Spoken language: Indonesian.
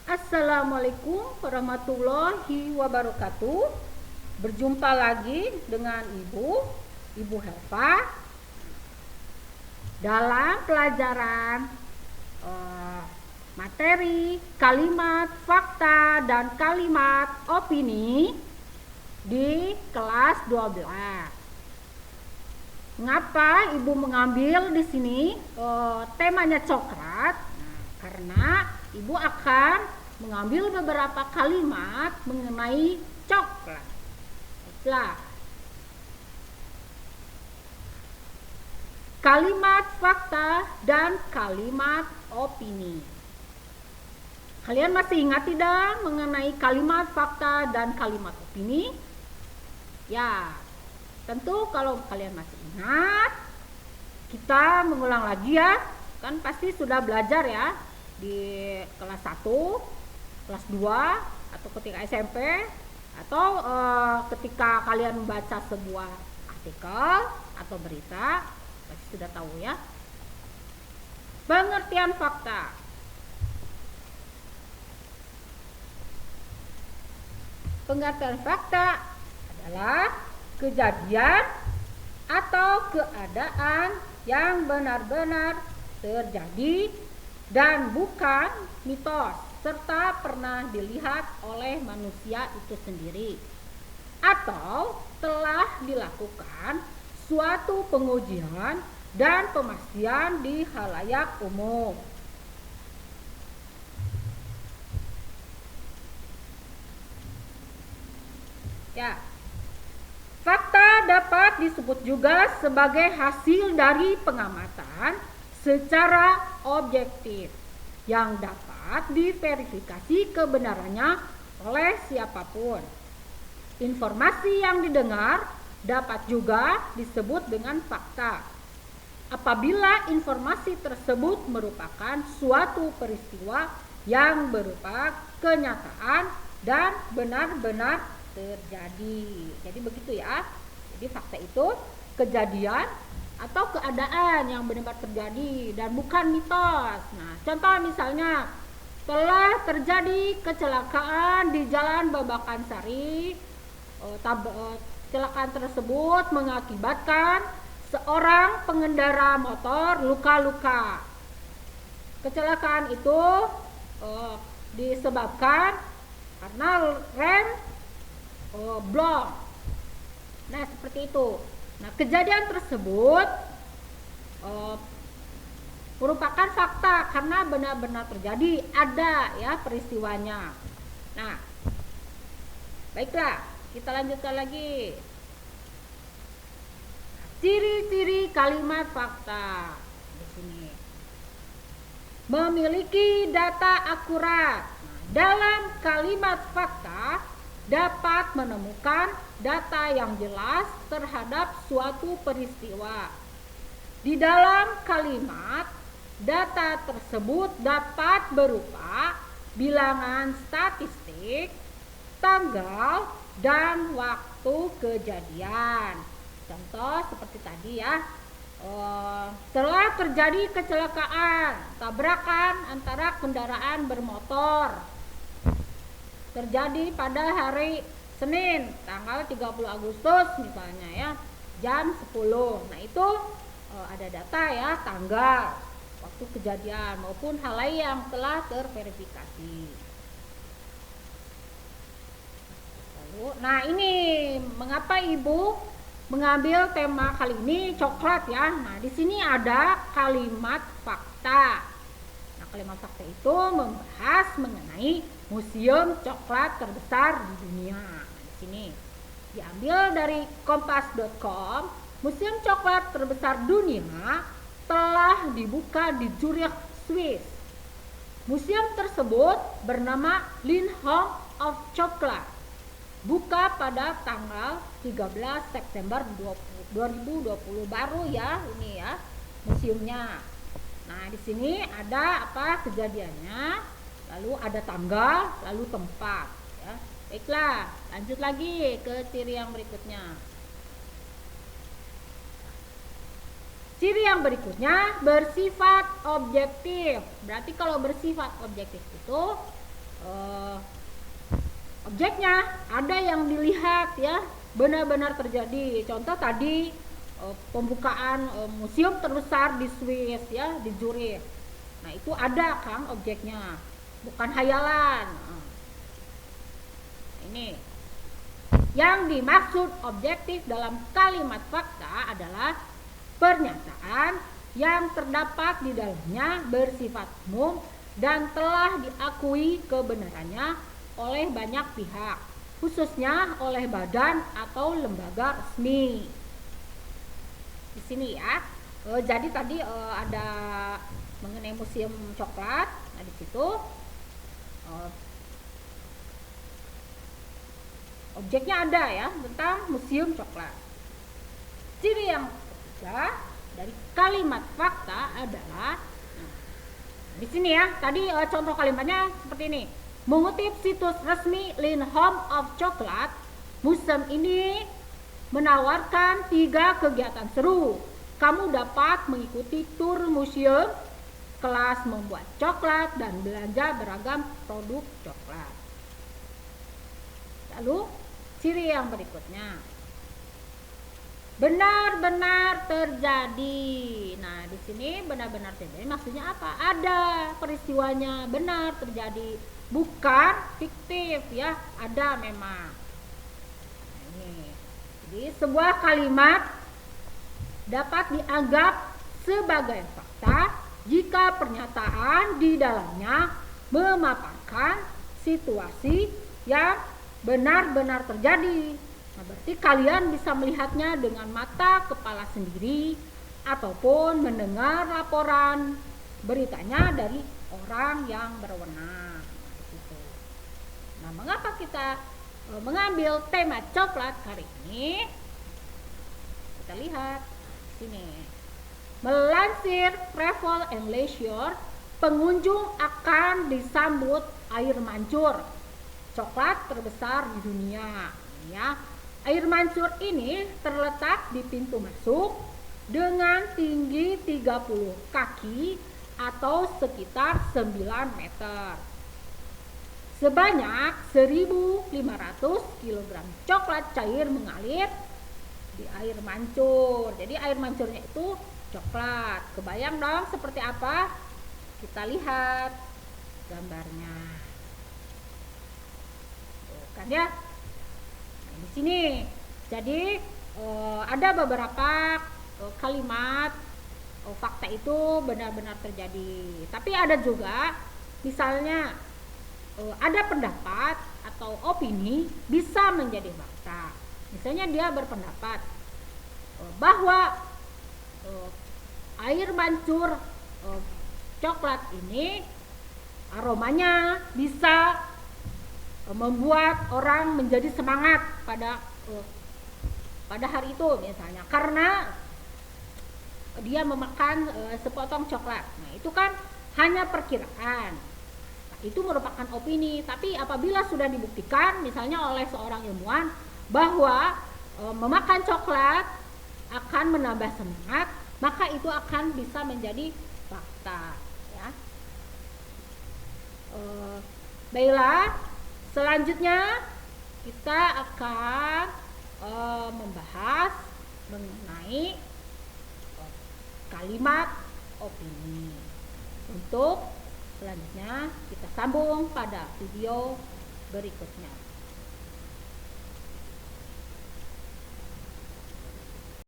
Assalamualaikum warahmatullahi wabarakatuh. Berjumpa lagi dengan Ibu Helva dalam pelajaran materi kalimat fakta dan kalimat opini di kelas 12. Mengapa Ibu mengambil di sini temanya coklat? Nah, karena Ibu akan mengambil beberapa kalimat mengenai coklat. Baiklah. Kalimat fakta dan kalimat opini. Kalian masih ingat tidak mengenai kalimat fakta dan kalimat opini? Ya, tentu kalau kalian masih ingat, kita mengulang lagi ya. Kan pasti sudah belajar ya di kelas 1, kelas 2, atau ketika SMP, atau ketika kalian membaca sebuah artikel atau berita, pasti sudah tahu ya. Pengertian fakta. Pengertian fakta adalah kejadian atau keadaan yang benar-benar terjadi dan bukan mitos serta pernah dilihat oleh manusia itu sendiri atau telah dilakukan suatu pengujian dan pemastian di khalayak umum. Ya. Fakta dapat disebut juga sebagai hasil dari pengamatan secara objektif yang dapat diverifikasi kebenarannya oleh siapapun. Informasi yang didengar dapat juga disebut dengan fakta apabila informasi tersebut merupakan suatu peristiwa yang berupa kenyataan dan benar-benar terjadi. Jadi begitu ya. Jadi fakta itu kejadian atau keadaan yang benar-benar terjadi dan bukan mitos. Nah, contoh misalnya telah terjadi kecelakaan di Jalan Babakan Sari. Kecelakaan tersebut mengakibatkan seorang pengendara motor luka-luka. Kecelakaan itu disebabkan karena rem blong. Nah, seperti itu. Nah, kejadian tersebut merupakan fakta karena benar-benar terjadi, ada ya peristiwanya. Nah, baiklah, kita lanjutkan lagi. Ciri-ciri kalimat fakta di sini. Memiliki data akurat. Nah, dalam kalimat fakta dapat menemukan data yang jelas terhadap suatu peristiwa. Di dalam kalimat, data tersebut dapat berupa bilangan statistik, tanggal, dan waktu kejadian. Contoh seperti tadi ya, telah terjadi kecelakaan, tabrakan antara kendaraan bermotor. Terjadi pada hari Senin tanggal 30 Agustus misalnya ya, jam 10. Nah, itu ada data ya, tanggal, waktu kejadian maupun hal lain yang telah terverifikasi. Lalu, nah ini mengapa Ibu mengambil tema kali ini coklat ya. Nah, di sini ada kalimat fakta. Nah, kalimat fakta itu membahas mengenai museum coklat terbesar di dunia. Nah, di sini diambil dari kompas.com. Museum coklat terbesar dunia telah dibuka di Zurich, Swiss. Museum tersebut bernama Linhome of Chocolate. Buka pada tanggal 13 September 2020, baru ya ini ya museumnya. Nah, di sini ada apa kejadiannya, lalu ada tanggal, lalu tempat ya. Baiklah, lanjut lagi ke ciri yang berikutnya. Ciri yang berikutnya bersifat objektif. Berarti kalau bersifat objektif itu objeknya ada yang dilihat ya, benar-benar terjadi. Contoh tadi pembukaan museum terbesar di Swiss ya, di Zurich. Nah itu ada kan objeknya, bukan hayalan. Ini yang dimaksud objektif dalam kalimat fakta adalah pernyataan yang terdapat di dalamnya bersifat umum dan telah diakui kebenarannya oleh banyak pihak, khususnya oleh badan atau lembaga resmi. Di sini ya. Jadi tadi ada mengenai museum coklat. Nah di situ objeknya ada ya tentang museum coklat. Ciri yang ketiga dari kalimat fakta adalah di sini ya, tadi contoh kalimatnya seperti ini. Mengutip situs resmi Lindt Home of Chocolate, museum ini menawarkan 3 kegiatan seru. Kamu dapat mengikuti tur museum, kelas membuat coklat, dan belanja beragam produk coklat. Lalu ciri yang berikutnya, benar-benar terjadi. Nah, di sini benar-benar terjadi maksudnya apa? Ada peristiwanya, benar terjadi, bukan fiktif ya, ada memang. Nah, ini. Jadi sebuah kalimat dapat dianggap sebagai fakta jika pernyataan di dalamnya memaparkan situasi yang benar-benar terjadi. Nah, berarti kalian bisa melihatnya dengan mata kepala sendiri ataupun mendengar laporan beritanya dari orang yang berwenang. Nah, mengapa kita mengambil tema coklat hari ini? Kita lihat sini. Melansir Travel and Leisure, pengunjung akan disambut air mancur, coklat terbesar di dunia. Ya, air mancur ini terletak di pintu masuk dengan tinggi 30 kaki atau sekitar 9 meter. Sebanyak 1.500 kg coklat cair mengalir di air mancur. Jadi air mancurnya itu coklat. Kebayang dong seperti apa? Kita lihat gambarnya. Tuh, kan ya? Nah, di sini. Jadi ada beberapa kalimat fakta itu benar-benar terjadi. Tapi ada juga misalnya ada pendapat atau opini bisa menjadi fakta. Misalnya dia berpendapat bahwa air mancur coklat ini aromanya bisa membuat orang menjadi semangat pada hari itu misalnya karena dia memakan sepotong coklat. Nah, itu kan hanya perkiraan. Nah, itu merupakan opini, tapi apabila sudah dibuktikan misalnya oleh seorang ilmuwan bahwa memakan coklat akan menambah semangat, maka itu akan bisa menjadi fakta ya. Baiklah, selanjutnya kita akan membahas mengenai kalimat opini. Untuk selanjutnya kita sambung pada video berikutnya.